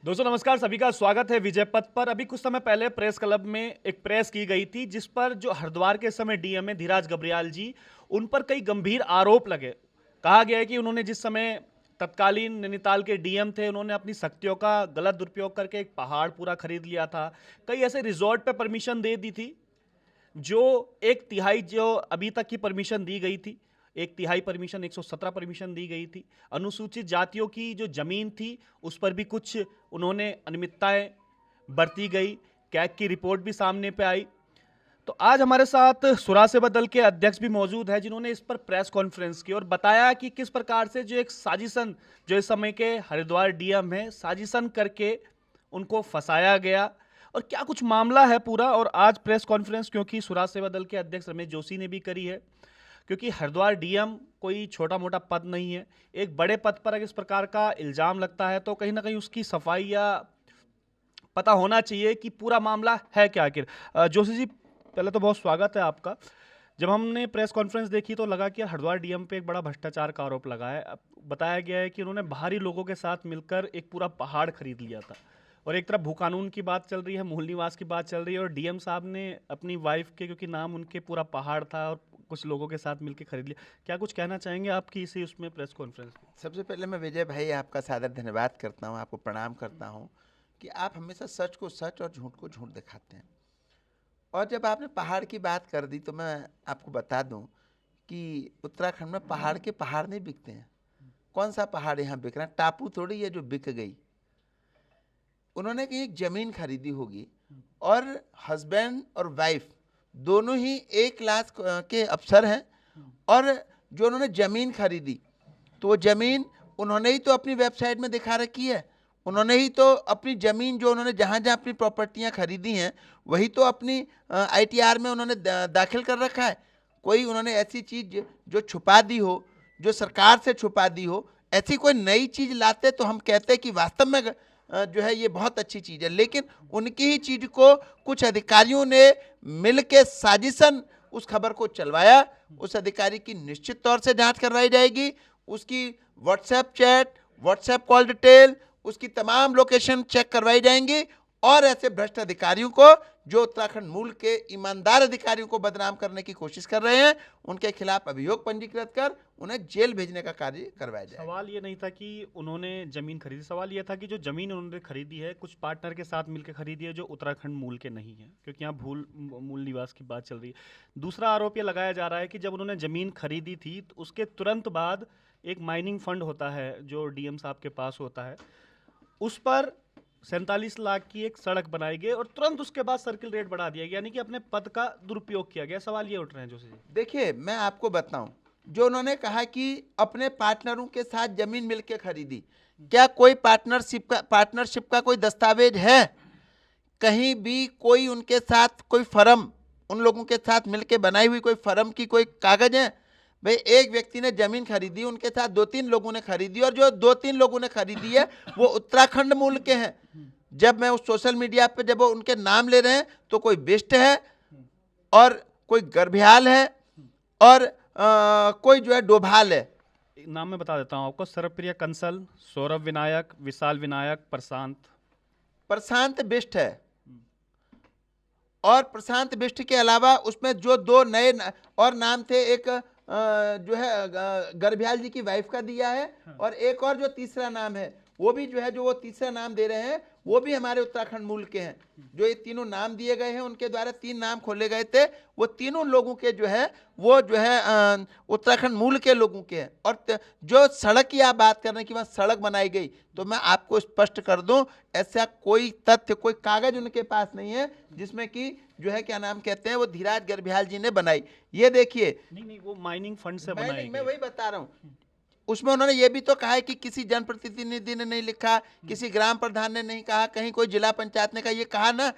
दोस्तों नमस्कार, सभी का स्वागत है विजय पथ पर। अभी कुछ समय पहले प्रेस क्लब में एक प्रेस की गई थी जिस पर जो हरिद्वार के समय डीएम है धीराज गर्ब्याल जी, उन पर कई गंभीर आरोप लगे। कहा गया है कि उन्होंने जिस समय तत्कालीन नैनीताल के डीएम थे, उन्होंने अपनी शक्तियों का गलत दुरुपयोग करके एक पहाड़ पूरा खरीद लिया था। कई ऐसे रिजॉर्ट पे परमिशन दे दी थी जो एक तिहाई जो अभी तक की परमिशन दी गई थी, एक तिहाई परमिशन 117 परमिशन दी गई थी। अनुसूचित जातियों की जो जमीन थी उस पर भी कुछ उन्होंने अनियमितताएं बरती गई। कैग की रिपोर्ट भी सामने पे आई। तो आज हमारे साथ सुरा सेवा दल के अध्यक्ष भी मौजूद है जिन्होंने इस पर प्रेस कॉन्फ्रेंस की और बताया कि किस प्रकार से जो एक साजिशन जो इस समय के हरिद्वार डीएम है साजिशन करके उनको फंसाया गया और क्या कुछ मामला है पूरा। और आज प्रेस कॉन्फ्रेंस क्योंकि सुरा सेवा दल के अध्यक्ष रमेश जोशी ने भी करी है, क्योंकि हरिद्वार डीएम कोई छोटा मोटा पद नहीं है। एक बड़े पद पर अगर इस प्रकार का इल्जाम लगता है तो कहीं ना कहीं उसकी सफाई या पता होना चाहिए कि पूरा मामला है क्या आखिर। जोशी जी, पहले तो बहुत स्वागत है आपका। जब हमने प्रेस कॉन्फ्रेंस देखी तो लगा कि हरिद्वार डीएम पे एक बड़ा भ्रष्टाचार का आरोप लगा है। अब बताया गया है कि उन्होंने बाहरी लोगों के साथ मिलकर एक पूरा पहाड़ खरीद लिया था और एक तरफ भू कानून की बात चल रही है, मूल निवास की बात चल रही है और डीएम साहब ने अपनी वाइफ के, क्योंकि नाम उनके पूरा पहाड़ था और कुछ लोगों के साथ मिलकर खरीद लिया। क्या कुछ कहना चाहेंगे आपकी इसी उसमें प्रेस कॉन्फ्रेंस में? सबसे पहले मैं विजय भाई आपका सादर धन्यवाद करता हूं, आपको प्रणाम करता हूं कि आप हमेशा सच को सच और झूठ को झूठ दिखाते हैं। और जब आपने पहाड़ की बात कर दी तो मैं आपको बता दूं कि उत्तराखंड में पहाड़ के पहाड़ नहीं बिकते हैं। कौन सा पहाड़ यहाँ बिक रहा है? टापू थोड़ी है जो बिक गई। उन्होंने कहीं एक जमीन खरीदी होगी और हस्बैंड और वाइफ दोनों ही 1 लाख के अफसर हैं और जो उन्होंने जमीन खरीदी तो वो जमीन उन्होंने ही तो अपनी वेबसाइट में दिखा रखी है। उन्होंने ही तो अपनी जमीन जो उन्होंने जहाँ जहाँ अपनी प्रॉपर्टियाँ खरीदी हैं वही तो अपनी आईटीआर में उन्होंने दाखिल कर रखा है। कोई उन्होंने ऐसी चीज़ जो छुपा दी हो, जो सरकार से छुपा दी हो, ऐसी कोई नई चीज़ लाते तो हम कहते कि वास्तव में जो है ये बहुत अच्छी चीज़ है। लेकिन उनकी ही चीज़ को कुछ अधिकारियों ने मिल के साजिशन उस खबर को चलवाया। उस अधिकारी की निश्चित तौर से जांच करवाई जाएगी। उसकी WhatsApp chat, WhatsApp call detail, उसकी तमाम लोकेशन चेक करवाई जाएंगी और ऐसे भ्रष्ट अधिकारियों को जो उत्तराखंड मूल के ईमानदार अधिकारियों को बदनाम करने की कोशिश कर रहे हैं उनके खिलाफ अभियोग पंजीकृत कर उन्हें जेल भेजने का कार्य करवाया जाए। सवाल ये नहीं था कि उन्होंने जमीन खरीदी, सवाल ये था कि जो जमीन उन्होंने खरीदी है कुछ पार्टनर के साथ मिलकर खरीदी है जो उत्तराखंड मूल के नहीं है, क्योंकि यहाँ मूल निवास की बात चल रही है। दूसरा आरोप ये लगाया जा रहा है कि जब उन्होंने जमीन खरीदी थी तो उसके तुरंत बाद एक माइनिंग फंड होता है जो डीएम साहब के पास होता है, उस पर 47 लाख की एक सड़क बनाई गई और तुरंत उसके बाद सर्किल रेट बढ़ा दिया गया, यानी कि अपने पद का दुरुपयोग किया गया। सवाल ये उठ रहे हैं जोशी जी। देखिए, मैं आपको बताऊं, जो उन्होंने कहा कि अपने पार्टनरों के साथ जमीन मिलकर खरीदी, क्या कोई पार्टनरशिप का कोई दस्तावेज है? कहीं भी कोई उनके साथ कोई फर्म, उन लोगों के साथ मिलकर बनाई हुई कोई फर्म की कोई कागज है? भाई, एक व्यक्ति ने जमीन खरीदी, उनके साथ 2-3 लोगों ने खरीदी और जो 2-3 लोगों ने खरीदी है वो उत्तराखंड मूल के हैं। जब मैं उस सोशल मीडिया पे जब वो उनके नाम ले रहे हैं तो कोई बिष्ट है और कोई गर्भयाल है और कोई जो है डोभाल है। नाम मैं बता देता हूँ आपको: सर्वप्रिय कंसल, सौरभ विनायक, विशाल विनायक, प्रशांत बिष्ट है। और प्रशांत बिष्ट के अलावा उसमें जो 2 नए और नाम थे, एक जो है गर्भयाल जी की वाइफ का दिया है और एक और जो तीसरा नाम है वो भी जो है, जो वो तीसरा नाम दे रहे हैं वो भी हमारे उत्तराखंड मूल के हैं। जो ये तीनों नाम दिए गए हैं उनके द्वारा 3 नाम खोले गए थे, वो तीनों लोगों के जो है वो जो है उत्तराखंड मूल के लोगों के हैं। और जो सड़क की आप बात कर रहे हैं कि वहाँ सड़क बनाई गई, तो मैं आपको स्पष्ट कर दूं, ऐसा कोई तथ्य, कोई कागज उनके पास नहीं है जिसमें कि जो है क्या नाम कहते हैं वो धीराज गर्ब्याल जी ने बनाई। ये देखिए, नहीं, वो माइनिंग फंड से बनाई गई। मैं वही बता रहा हूँ। उसमें उन्होंने ये भी तो कहा है कि किसी जनप्रतिनिधि ने नहीं लिखा, किसी ग्राम प्रधान ने नहीं कहा, कहीं कोई जिला पंचायत ने कहा। ये कहा ना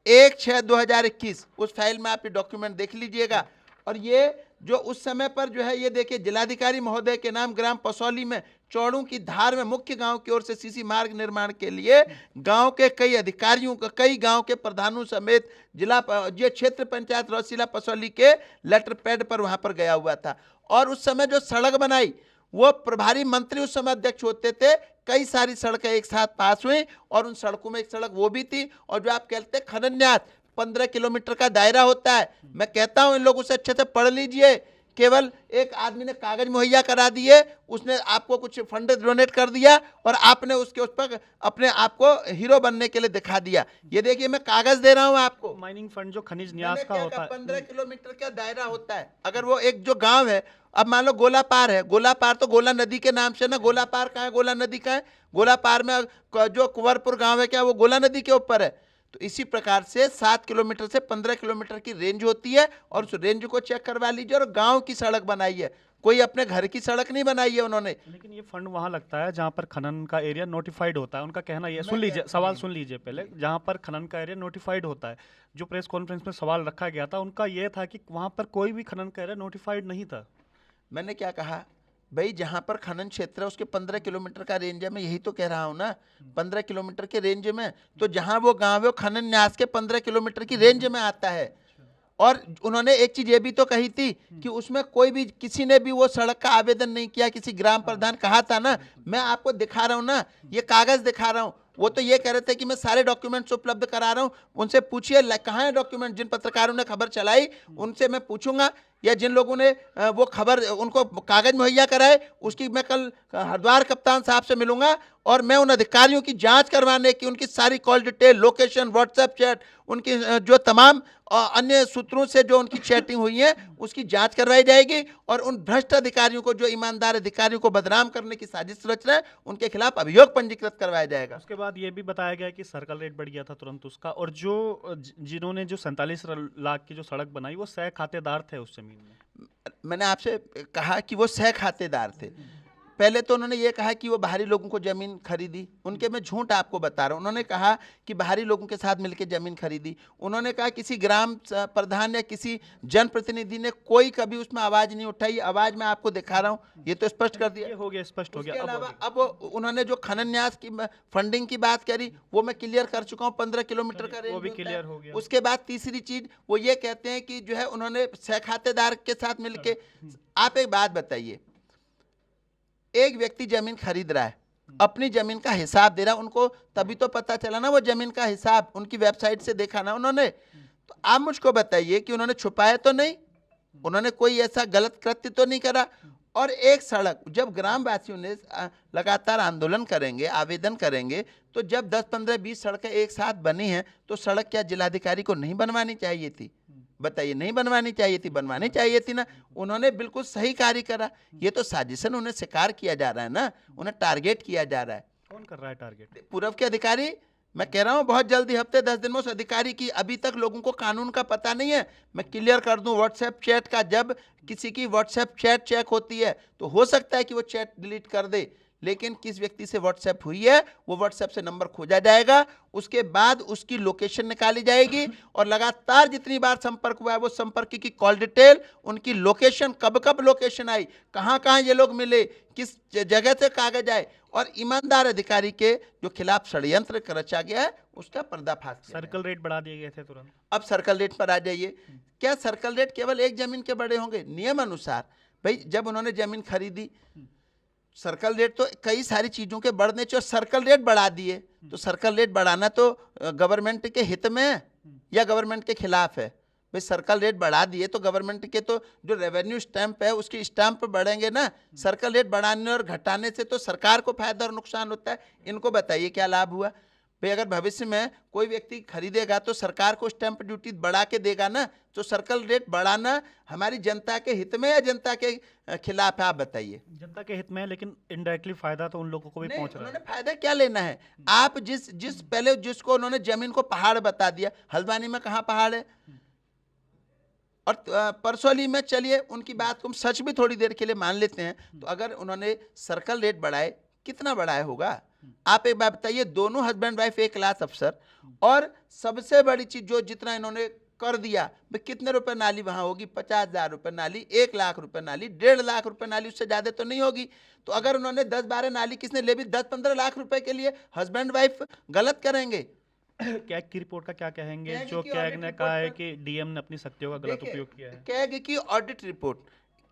1/6/2021, उस फाइल में आप ये डॉक्यूमेंट देख लीजिएगा। और ये जो उस समय पर जो है, ये देखिए, जिलाधिकारी महोदय के नाम ग्राम पसौली में चौड़ों की धार में मुख्य गांव की ओर से सीसी मार्ग निर्माण के लिए गांव के कई अधिकारियों का, कई गांव के प्रधानों समेत ये क्षेत्र पंचायत रौसीला पसौली के लेटर पैड पर वहां पर गया हुआ था। और उस समय जो सड़क बनाई वो प्रभारी मंत्री उस समय अध्यक्ष होते थे, कई सारी सड़कें एक साथ पास हुई और उन सड़कों में एक सड़क वो भी थी। और जो आप कहते हैं खनन्यास 15 किलोमीटर का दायरा होता है, मैं कहता हूं इन लोगों से अच्छे से पढ़ लीजिए। केवल एक आदमी ने कागज मुहैया करा दिए, उसने आपको कुछ फंड डोनेट कर दिया और आपने उसके उस पर अपने आप को हीरो बनने के लिए दिखा दिया। ये देखिए मैं कागज दे रहा हूं आपको। माइनिंग फंड जो खनिज न्यास का होता है 15 किलोमीटर का दायरा होता है। अगर वो एक जो गांव है, अब मान लो गोला पार है, गोला पार तो गोला नदी के नाम से ना, गोला पार कहाँ है, गोला नदी कहाँ है, गोला पार में जो कुंवरपुर गांव है क्या वो गोला नदी के ऊपर है। तो इसी प्रकार से 7 किलोमीटर से 15 किलोमीटर की रेंज होती है और उस रेंज को चेक करवा लीजिए। और गांव की सड़क बनाई है, कोई अपने घर की सड़क नहीं बनाई है उन्होंने। लेकिन ये फंड वहां लगता है जहां पर खनन का एरिया नोटिफाइड होता है। उनका कहना ये, सुन लीजिए सवाल सुन लीजिए पहले, जहां पर खनन का एरिया नोटिफाइड होता है, जो प्रेस कॉन्फ्रेंस में सवाल रखा गया था उनका ये था कि वहां पर कोई भी खनन का एरिया नोटिफाइड नहीं था। मैंने क्या कहा भाई, जहां पर खनन क्षेत्र है उसके 15 किलोमीटर का रेंज है, मैं यही तो कह रहा हूं ना, 15 किलोमीटर के रेंज में। तो जहां वो गांव है वो खनन न्यास के 15 किलोमीटर की रेंज में आता है। और उन्होंने एक चीज ये भी तो कही थी कि उसमें कोई भी किसी ने भी वो सड़क का आवेदन नहीं किया, किसी ग्राम प्रधान कहा था ना, मैं आपको दिखा रहा हूं ना, ये कागज दिखा रहा हूं। वो तो ये कह रहे थे कि मैं सारे डॉक्यूमेंट्स उपलब्ध करा रहा हूं, उनसे पूछिए कहाँ है डॉक्यूमेंट। जिन पत्रकारों ने खबर चलाई उनसे मैं पूछूंगा, या जिन लोगों ने वो खबर उनको कागज मुहैया कराए, उसकी मैं कल हरिद्वार कप्तान साहब से मिलूंगा और मैं उन अधिकारियों की जांच करवाने की, उनकी सारी call detail, location, WhatsApp chat, उनकी जो तमाम अन्य सूत्रों से जो उनकी चैटिंग हुई है उसकी जांच करवाई जाएगी। और उन भ्रष्ट अधिकारियों को, जो ईमानदार अधिकारियों को बदनाम करने की साजिश रच रहे हैं, उनके खिलाफ अभियोग पंजीकृत करवाया जाएगा। उसके बाद ये भी बताया गया कि सर्कल रेट बढ़ गया था तुरंत उसका, और जो जिन्होंने जो 47 लाख की जो सड़क बनाई वो सह खातेदार थे उस जमीन में। मैंने आपसे कहा कि वो सह खातेदार थे। पहले तो उन्होंने ये कहा कि वो बाहरी लोगों को जमीन खरीदी, उनके मैं झूठ आपको बता रहा हूँ। उन्होंने कहा कि बाहरी लोगों के साथ मिलकर जमीन खरीदी। उन्होंने कहा किसी ग्राम प्रधान या किसी जनप्रतिनिधि ने कोई कभी उसमें आवाज नहीं उठाई। आवाज मैं आपको दिखा रहा हूँ, ये तो स्पष्ट कर दिया। ये हो गया, स्पष्ट हो उसके गया। अलावा अब उन्होंने जो खनन न्यास की फंडिंग की बात करी वो मैं क्लियर कर चुका हूँ, 15 किलोमीटर का रेंज वो भी होता है। क्लियर हो गया। उसके बाद तीसरी चीज वो ये कहते हैं कि जो है उन्होंने सह खातेदार के साथ मिलके। आप एक बात बताइए, एक व्यक्ति जमीन खरीद रहा है, अपनी जमीन का हिसाब दे रहा है, उनको तभी तो पता चला ना वो जमीन का हिसाब, उनकी वेबसाइट से देखा ना उन्होंने। तो आप मुझको बताइए कि उन्होंने छुपाया तो नहीं, उन्होंने कोई ऐसा गलत कृत्य तो नहीं करा। और एक सड़क जब ग्रामवासियों ने लगातार आंदोलन करेंगे, आवेदन करेंगे, तो जब 10, 15, 20 सड़कें एक साथ बनी हैं तो सड़क क्या जिलाधिकारी को नहीं बनवानी चाहिए थी? बताइए, नहीं बनवानी चाहिए थी? बनवानी चाहिए थी ना। उन्होंने बिल्कुल सही कार्य करा। ये तो साजिशन उन्हें शिकार किया जा रहा है ना, उन्हें टारगेट किया जा रहा है। कौन कर रहा है टारगेट? पूर्व के अधिकारी। मैं कह रहा हूं बहुत जल्दी, हफ्ते 10 दिन में उस अधिकारी की, अभी तक लोगों को कानून का पता नहीं है। मैं क्लियर कर दूं व्हाट्सएप चैट का, जब किसी की व्हाट्सएप चैट चेक होती है तो हो सकता है कि वो चैट डिलीट कर दे, लेकिन किस व्यक्ति से व्हाट्सएप हुई है वो व्हाट्सएप से नंबर खोजा जाएगा, उसके बाद उसकी लोकेशन निकाली जाएगी और लगातार जितनी बार संपर्क हुआ है वो संपर्क की कॉल डिटेल, उनकी लोकेशन, कब कब लोकेशन आई, कहां कहां ये लोग मिले, किस जगह से कागज आए, और ईमानदार अधिकारी के जो खिलाफ षड्यंत्र रचा गया है उसका पर्दाफाश किया। सर्कल रेट बढ़ा दिए गए थे तुरंत। अब सर्कल रेट पर आ जाइए। क्या सर्कल रेट केवल एक जमीन के बड़े होंगे? नियम अनुसार भाई जब उन्होंने जमीन खरीदी, सर्कल रेट तो कई सारी चीजों के बढ़ने चाहिए, सर्कल रेट बढ़ा दिए, तो सर्कल रेट बढ़ाना तो गवर्नमेंट के हित में है या गवर्नमेंट के खिलाफ है? भाई सर्कल रेट बढ़ा दिए तो गवर्नमेंट के तो जो रेवेन्यू स्टैंप है उसकी स्टैंप बढ़ेंगे ना। सर्कल रेट बढ़ाने और घटाने से तो सरकार को फायदा और नुकसान होता है। इनको बताइए क्या लाभ हुआ? भाई अगर भविष्य में कोई व्यक्ति खरीदेगा तो सरकार को स्टैंप ड्यूटी बढ़ा के देगा ना। तो सर्कल रेट बढ़ाना हमारी जनता के हित में या जनता के खिलाफ है? आप बताइए। जनता के हित में है, लेकिन इनडायरेक्टली फायदा तो उन लोगों को भी पहुंच रहा है। उन्होंने फायदा क्या लेना है? आप जिस पहले जिसको उन्होंने जमीन को पहाड़ बता दिया, हल्द्वानी में कहाँ पहाड़ है? और परसौली में, चलिए उनकी बात को हम सच भी थोड़ी देर के लिए मान लेते हैं, तो अगर उन्होंने सर्कल रेट बढ़ाए, कितना बढ़ाया होगा? आप एक बात बताइए, दोनों हस्बैंड वाइफ एक क्लास अफसर, और सबसे बड़ी चीज जो जितना इन्होंने कर दिया, भाई कितने रुपए नाली वहां होगी? 50,000 रुपए नाली, 1 लाख रुपए नाली, 1.5 लाख रुपए नाली, उससे ज्यादा तो नहीं होगी। तो अगर उन्होंने 10-12 नाली किसने ले भी 10-15 लाख रुपए के लिए हस्बैंड वाइफ गलत करेंगे? कैग की रिपोर्ट का क्या कहेंगे? कैग जो की कैग ऑडिट ने रिपोर्ट कहा है पर- कि डीएम ने अपनी शक्तियों का गलत देखिए, उपयोग किया है। कैग की ऑडिट रिपोर्ट,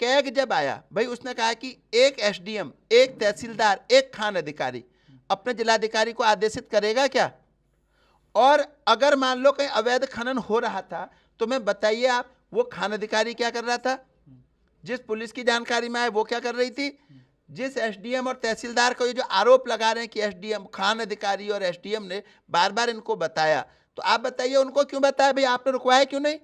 कैग जब आया भाई, उसने कहा कि एक एसडीएम, एक तहसीलदार, एक खान अधिकारी अपने जिलाधिकारी को आदेशित करेगा क्या? और अगर मान लो कहीं अवैध खनन हो रहा था तो मैं बताइए आप, वो खान अधिकारी क्या कर रहा था? जिस पुलिस की जानकारी में आए वो क्या कर रही थी? जिस एसडीएम और तहसीलदार को ये जो आरोप लगा रहे हैं कि एसडीएम, खान अधिकारी और एसडीएम ने बार बार इनको बताया, तो आप बताइए उनको क्यों बताया भाई, आपने रुकवाया क्यों नहीं?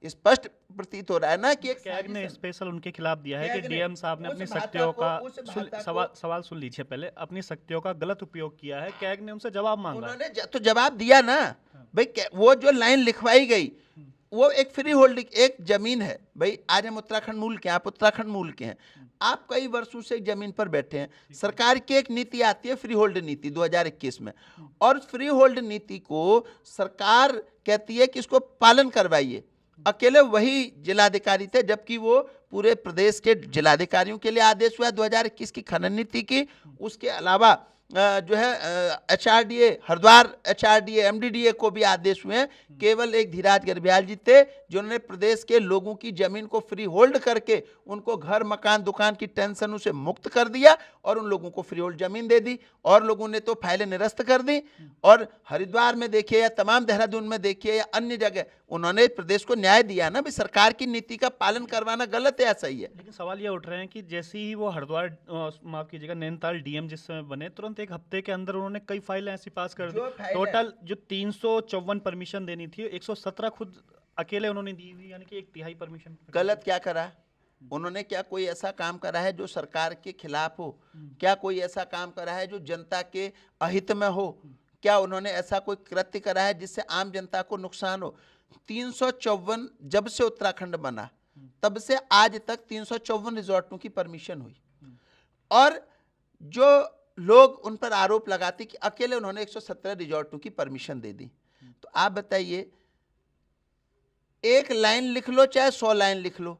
स्पष्ट प्रतीत हो रहा है ना कि एक कैग ने साजिश है। स्पेशल उनके खिलाफ दिया है कि कैग ने डीएम साहब ने उस अपनी भाषा शक्तियों को- का उस भाषा सवाल को- सवाल सुन लीजिए पहले, अपनी शक्तियों का गलत उपयोग किया है। कैग ने उनसे जवाब मांगा है। उन्होंने तो जवाब दिया ना भाई। वो जो लाइन लिखवाई गई वो एक फ्री होल्डिंग एक जमीन है भाई। आज हम उत्तराखंड मूल के हैं, आप उत्तराखंड मूल के हैं, आप कई वर्षों से एक जमीन पर बैठे हैं। सरकार की एक नीति आती है फ्री होल्ड नीति 2021 में, और फ्री होल्ड नीति को सरकार कहती है कि इसको पालन करवाइए। अकेले वही जिलाधिकारी थे, जबकि वो पूरे प्रदेश के जिलाधिकारियों के लिए आदेश हुआ 2021 की खनन नीति की। उसके अलावा जो है एचआरडीए हरिद्वार, एचआरडीए एमडीडीए को भी आदेश हुए हैं। केवल एक धीराज गर्ब्याल जी थे जिन्होंने प्रदेश के लोगों की जमीन को फ्री होल्ड करके उनको घर, मकान, दुकान की टेंशनों से मुक्त कर दिया और उन लोगों को फ्री होल्ड जमीन दे दी, और लोगों ने तो फाइलें निरस्त कर दी। और हरिद्वार में देखिए या तमाम देहरादून में देखिए या अन्य जगह उन्होंने प्रदेश को न्याय दिया ना भी, सरकार की नीति का पालन करवाना गलत है या सही है? लेकिन सवाल ये उठ रहे हैं कि जैसे ही वो हरिद्वार माफ कीजिएगा नैनीताल डीएम जिस समय बने, तुरंत एक हफ्ते के अंदर उन्होंने कई फाइलें ऐसी पास कर दी। जो फाइलें- टोटल जो 354 परमिशन देनी थी 117 खुद अकेले उन्होंने दी हुई, यानी कि एक तिहाई परमिशन। गलत क्या करा उन्होंने? क्या कोई ऐसा काम करा है जो सरकार के खिलाफ हो? क्या कोई ऐसा काम करा है जो जनता के अहित में हो? क्या उन्होंने ऐसा कोई कृत्य करा है जिससे आम जनता को नुकसान हो? 354 जब से उत्तराखंड बना तब से आज तक 354 रिजॉर्टों की परमिशन हुई, और जो लोग उन पर आरोप लगाते कि अकेले उन्होंने 117 रिजॉर्टों की परमिशन दे दी, तो आप बताइए, एक लाइन लिख लो चाहे 100 लाइन लिख लो,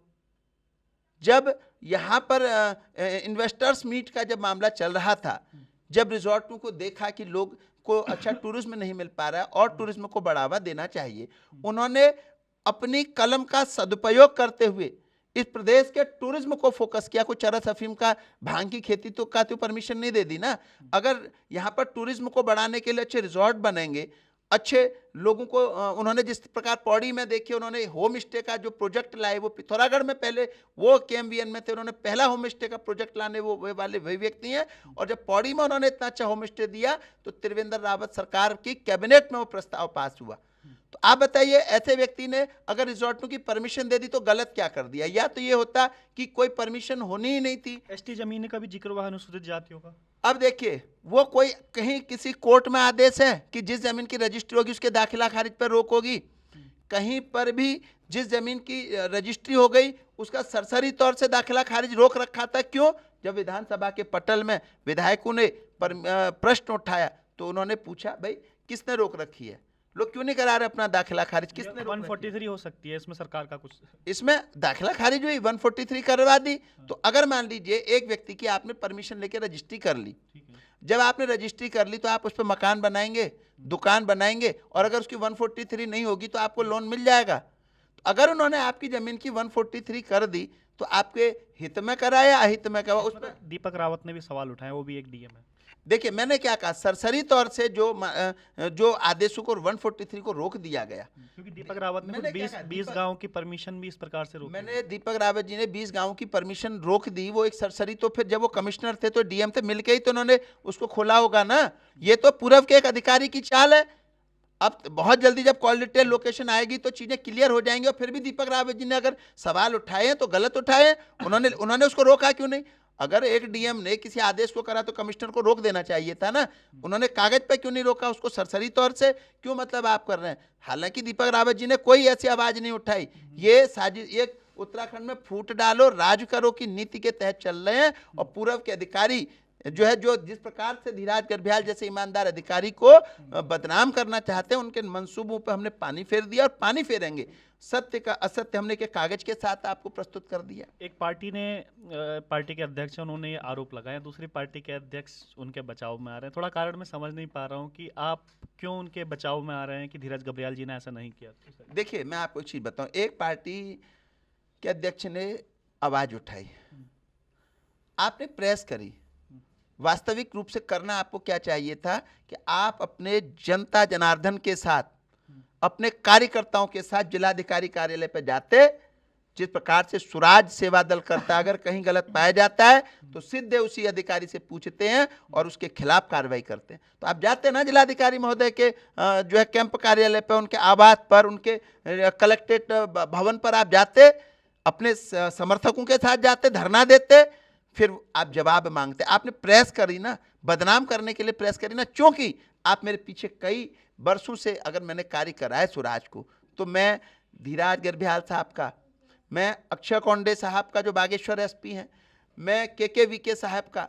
जब यहां पर इन्वेस्टर्स मीट का जब मामला चल रहा था, जब रिजॉर्टों को देखा कि लोग को अच्छा टूरिज्म नहीं मिल पा रहा है और टूरिज्म को बढ़ावा देना चाहिए, उन्होंने अपनी कलम का सदुपयोग करते हुए इस प्रदेश के टूरिज्म को फोकस किया। कोई चरस अफीम का, भांग की खेती तो का तो परमिशन नहीं दे दी ना। अगर यहाँ पर टूरिज्म को बढ़ाने के लिए अच्छे रिजॉर्ट बनेंगे, अच्छे लोगों को उन्होंने जिस प्रकार पौड़ी में देखिए उन्होंने होम स्टे का जो प्रोजेक्ट लाए, वो पिथौरागढ़ में पहले वो केएमवीएन में थे, उन्होंने पहला होम स्टे का प्रोजेक्ट लाने वो वाले वही व्यक्ति हैं। और जब पौड़ी में उन्होंने इतना अच्छा होम स्टे दिया तो त्रिवेंद्र रावत सरकार की कैबिनेट में वो प्रस्ताव पास हुआ। तो आप बताइए, ऐसे व्यक्ति ने अगर रिजॉर्टों की परमिशन दे दी तो गलत क्या कर दिया? या तो ये होता कि कोई परमिशन होनी ही नहीं थी। एसटी जमीन का भी जिक्र हुआ अनुसूचित जातियों का। अब देखिए, वो कोई कहीं किसी कोर्ट में आदेश है कि जिस जमीन की रजिस्ट्री होगी उसके दाखिला खारिज पर रोक होगी? कहीं पर भी जिस जमीन की रजिस्ट्री हो गई उसका सरसरी तौर से दाखिला खारिज रोक रखा था। क्यों? जब विधानसभा के पटल में विधायकों ने प्रश्न उठाया तो उन्होंने पूछा भाई किसने रोक रखी है, लोग क्यों नहीं करा रहे अपना दाखिला खारिज, किसने रोक रखी है? 143 हो सकती है इसमें सरकार का कुछ। इसमें दाखिला खारिज हुई, 143 करवा दी। तो अगर मान लीजिए एक व्यक्ति की आपने परमिशन लेकर रजिस्ट्री कर ली, जब आपने रजिस्ट्री कर ली तो आप उस पर मकान बनाएंगे, दुकान बनाएंगे, और अगर उसकी 143 नहीं होगी तो आपको लोन मिल जाएगा। तो अगर उन्होंने आपकी जमीन की 143 कर दी तो आपके हित में करा या अहित में करा? उस पर दीपक रावत ने भी सवाल उठाया, वो भी एक डीएम है। देखिए, मैंने क्या कहा, सरसरी तौर से जो आदेशों को 143 को रोक दिया गया। क्योंकि दीपक रावत ने मैंने क्या 20 कहा, 20 गांव की परमिशन भी इस प्रकार से रोकी। मैंने दीपक रावत जी ने 20 गांवों की परमिशन रोक दी, वो एक सरसरी। तो फिर जब वो कमिश्नर थे तो डीएम थे, मिलके ही तो उन्होंने उसको खोला होगा ना। ये तो पूर्व के एक अधिकारी की चाल है। अब बहुत जल्दी जब कॉल डिटेल लोकेशन आएगी तो चीजें क्लियर हो जाएंगी। और फिर भी दीपक रावत जी ने अगर सवाल उठाए हैं तो गलत उठाए हैं। उन्होंने उसको रोका क्यों नहीं? अगर एक डीएम ने किसी आदेश को करा तो कमिश्नर को रोक देना चाहिए था ना। उन्होंने कागज पे क्यों नहीं रोका उसको? सरसरी तौर से क्यों मतलब आप कर रहे हैं? हालांकि दीपक रावत जी ने कोई ऐसी आवाज नहीं उठाई। ये साजिश, ये उत्तराखंड में फूट डालो राज करो की नीति के तहत चल रहे हैं। और पूर्व के अधिकारी जो जिस प्रकार से धीराज गर्ब्याल जैसे ईमानदार अधिकारी को बदनाम करना चाहते हैं, उनके मंसूबों पर हमने पानी फेर दिया और पानी फेरेंगे। सत्य का असत्य हमने के कागज के साथ आपको प्रस्तुत कर दिया। एक पार्टी ने पार्टी के अध्यक्ष हैं, उन्होंने ये आरोप लगाया, दूसरी पार्टी के अध्यक्ष उनके बचाव में आ रहे हैं। थोड़ा कारण मैं समझ नहीं पा रहा हूँ कि आप क्यों उनके बचाव में आ रहे हैं कि धीरज गर्ब्याल जी ने ऐसा नहीं किया। देखिए, मैं आपको एक चीज बताऊं, एक पार्टी के अध्यक्ष ने आवाज उठाई, आपने प्रेस करी। वास्तविक रूप से करना आपको क्या चाहिए था कि आप अपने जनता जनार्दन के साथ, अपने कार्यकर्ताओं के साथ जिलाधिकारी कार्यालय पर जाते। जिस प्रकार से सुराज सेवा दल करता है, अगर कहीं गलत पाया जाता है तो सीधे उसी अधिकारी से पूछते हैं और उसके खिलाफ कार्रवाई करते हैं। तो आप जाते ना जिलाधिकारी महोदय के जो है कैंप कार्यालय पर, उनके आवास पर, उनके कलेक्ट्रेट भवन पर आप जाते, अपने समर्थकों के साथ जाते, धरना देते, फिर आप जवाब मांगते। आपने प्रेस करी ना, बदनाम करने के लिए प्रेस करी ना, क्योंकि आप मेरे पीछे कई वर्षों से अगर मैंने कार्य करा है सुराज को, तो मैं धीराज गर्ब्याल साहब का, मैं अक्षय कौंडे साहब का जो बागेश्वर एसपी हैं, मैं के वीके साहब का,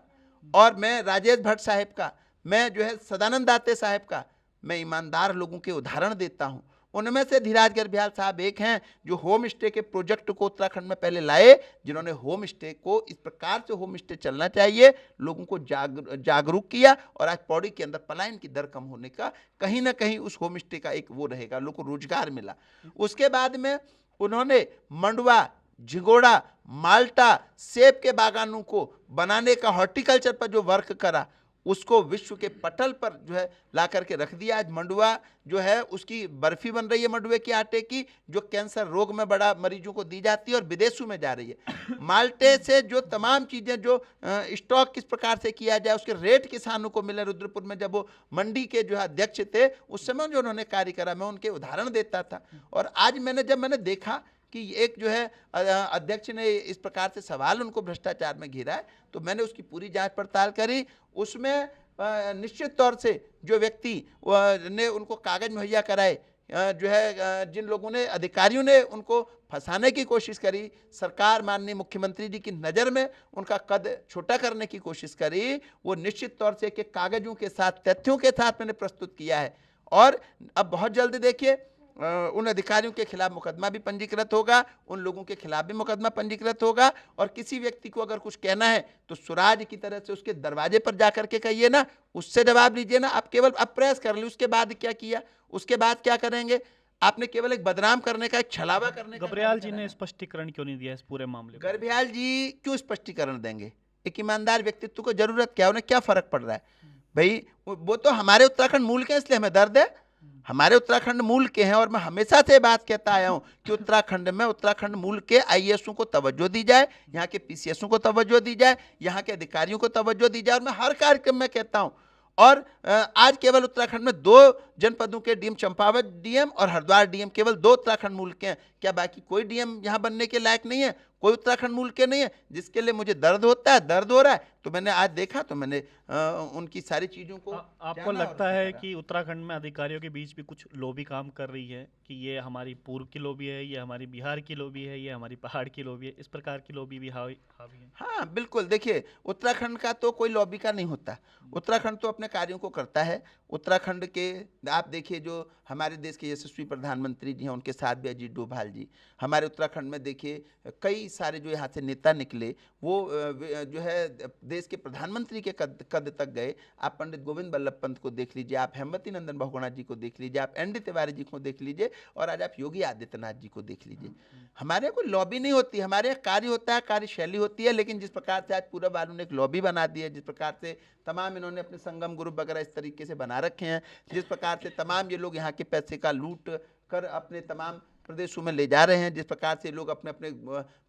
और मैं राजेश भट्ट साहब का, मैं जो है सदानंद दाते साहब का, मैं ईमानदार लोगों के उदाहरण देता हूं। उनमें से धीराज गर्ब्याल साहब एक हैं जो होम स्टे के प्रोजेक्ट को उत्तराखंड में पहले लाए, जिन्होंने होम स्टे को इस प्रकार से होम स्टे चलना चाहिए लोगों को जागरूक किया, और आज पौड़ी के अंदर पलायन की दर कम होने का कहीं ना कहीं उस होम स्टे का एक वो रहेगा, लोगों को रोजगार मिला। उसके बाद में उन्होंने मंडवा, झिंगोड़ा, माल्टा, सेब के बागानों को बनाने का हॉर्टिकल्चर पर जो वर्क करा, उसको विश्व के पटल पर जो है ला करके रख दिया। आज मंडुआ जो है उसकी बर्फी बन रही है मंडुए के आटे की, जो कैंसर रोग में बड़ा मरीजों को दी जाती है और विदेशों में जा रही है। माल्टे से जो तमाम चीज़ें जो स्टॉक किस प्रकार से किया जाए, उसके रेट किसानों को मिले। रुद्रपुर में जब वो मंडी के जो है अध्यक्ष थे, उस समय जो उन्होंने कार्य करा, मैं उनके उदाहरण देता था। और आज जब मैंने देखा कि एक जो है अध्यक्ष ने इस प्रकार से सवाल उनको भ्रष्टाचार में घेरा है, तो मैंने उसकी पूरी जांच पड़ताल करी। उसमें निश्चित तौर से जो व्यक्ति ने उनको कागज मुहैया कराए, जो है जिन लोगों ने, अधिकारियों ने उनको फंसाने की कोशिश करी, सरकार माननीय मुख्यमंत्री जी की नज़र में उनका कद छोटा करने की कोशिश करी, वो निश्चित तौर से के कागजों के साथ, तथ्यों के साथ मैंने प्रस्तुत किया है। और अब बहुत जल्द देखिए उन अधिकारियों के खिलाफ मुकदमा भी पंजीकृत होगा, उन लोगों के खिलाफ भी मुकदमा पंजीकृत होगा। और किसी व्यक्ति को अगर कुछ कहना है तो सुराज की तरह से उसके दरवाजे पर जाकर के कहिए ना, उससे जवाब लीजिए ना। आप केवल अब प्रेस कर ली, उसके बाद क्या किया, उसके बाद क्या करेंगे? आपने केवल एक बदनाम करने का, एक छलावा करने का। गर्ब्याल जी ने स्पष्टीकरण क्यों नहीं दिया इस पूरे मामले में? गर्ब्याल जी क्यों स्पष्टीकरण देंगे? एक ईमानदार व्यक्तित्व को जरूरत क्या, उन्हें क्या फर्क पड़ रहा है भाई? वो तो हमारे उत्तराखंड मूल के, इसलिए हमें दर्द है, हमारे उत्तराखंड मूल के हैं। और मैं हमेशा से बात कहता आया हूं कि उत्तराखंड मूल के आईएएसओं को तवज्जो दी जाए, यहाँ के पीसीएसओं को तवज्जो दी जाए, यहाँ के अधिकारियों को तवज्जो दी जाए। और मैं हर कार्यक्रम में कहता हूं। और आज केवल उत्तराखंड में 2 जनपदों के डीएम, चंपावत डीएम और हरिद्वार डीएम, केवल 2 उत्तराखंड मूल के हैं। क्या बाकी कोई डीएम यहाँ बनने के लायक नहीं है? कोई उत्तराखंड मूल के नहीं है? जिसके लिए मुझे दर्द होता है, दर्द हो रहा है, तो मैंने आज देखा, तो मैंने उनकी सारी चीज़ों को। आपको लगता है कि उत्तराखंड में अधिकारियों के बीच भी कुछ लॉबी काम कर रही है कि ये हमारी पूर्व की लॉबी है, ये हमारी बिहार की लॉबी है, ये हमारी पहाड़ की लॉबी है, इस प्रकार की लॉबी भी हावी है? हाँ बिल्कुल, देखिए उत्तराखंड का तो कोई लॉबी का नहीं होता। उत्तराखंड तो अपने कार्यों को करता है। उत्तराखंड के आप देखिए जो हमारे देश के यशस्वी प्रधानमंत्री जी हैं, उनके साथ भी अजीत डोभाल जी। हमारे उत्तराखंड में देखिए कई सारे जो यहाँ से नेता निकले, वो जो है देश के प्रधानमंत्री के कद तक गए। आप पंडित गोविंद बल्लभ पंत को देख लीजिए, आप हेमवती नंदन बहुगुणा जी को देख लीजिए, आप एनडी तिवारी जी को देख लीजिए, और आज आप योगी आदित्यनाथ जी को देख लीजिए। हमारे यहाँ कोई लॉबी नहीं होती, हमारे यहाँ कार्य होता है, कार्यशैली होती है। लेकिन जिस प्रकार से आज पूरा वालों ने एक लॉबी बना दी है, जिस प्रकार से तमाम इन्होंने अपने संगम ग्रुप वगैरह इस तरीके से बना रखे हैं, जिस प्रकार से तमाम ये लोग यहाँ के पैसे का लूट कर अपने तमाम प्रदेशों में ले जा रहे हैं, जिस प्रकार से लोग अपने अपने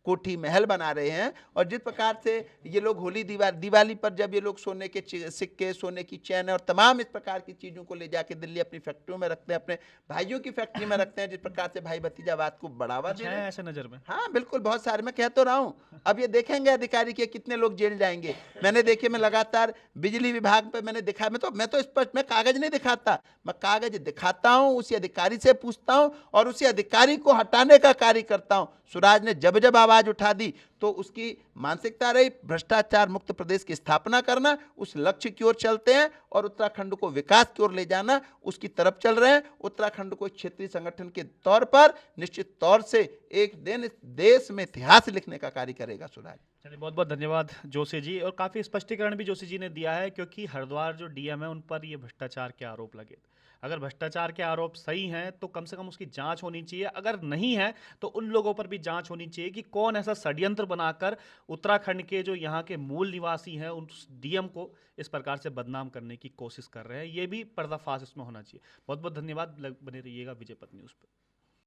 कोठी महल बना रहे हैं, और जिस प्रकार से ये लोग होली दिवाली पर जब ये लोग सोने के सिक्के, सोने की चैन और तमाम इस प्रकार की चीज़ों को ले जाके दिल्ली अपनी फैक्ट्रियों में रखते हैं, अपने भाइयों की फैक्ट्री में रखते हैं, जिस प्रकार से भाई भतीजावाद को बढ़ावा दे रहे हैं ऐसे नजर में। हाँ बिल्कुल, बहुत सारे, मैं कह तो रहा हूँ। अब ये देखेंगे अधिकारी के कितने लोग जेल जाएंगे। मैंने देखिए, मैं लगातार बिजली विभाग पे मैंने देखा, मैं तो स्पष्ट, मैं कागज नहीं दिखाता, मैं कागज दिखाता हूँ, उसी अधिकारी से पूछता हूँ और उसी अधिकारी को हटाने का कार्य करता हूँ। सुराज ने जब जब आवाज उठा दी तो उसकी मानसिकता रही भ्रष्टाचार मुक्त प्रदेश की स्थापना करना। उस लक्ष्य की ओर चलते हैं और उत्तराखंड को विकास की ओर ले जाना, उसकी तरफ चल रहे हैं। उत्तराखंड को क्षेत्रीय संगठन के तौर पर निश्चित तौर से एक दिन इस देश में इतिहास लिखने का कार्य करेगा सुराज। चलिए, बहुत बहुत धन्यवाद जोशी जी। और काफ़ी स्पष्टीकरण भी जोशी जी ने दिया है, क्योंकि हरिद्वार जो डीएम है उन पर ये भ्रष्टाचार के आरोप लगे। अगर भ्रष्टाचार के आरोप सही हैं तो कम से कम उसकी जांच होनी चाहिए, अगर नहीं है तो उन लोगों पर भी जांच होनी चाहिए कि कौन ऐसा षड्यंत्र बनाकर उत्तराखंड के जो यहाँ के मूल निवासी हैं उस डीएम को इस प्रकार से बदनाम करने की कोशिश कर रहे हैं। ये भी पर्दाफाश इसमें होना चाहिए। बहुत बहुत धन्यवाद, बने रहिएगा विजय पथ न्यूज़ पर।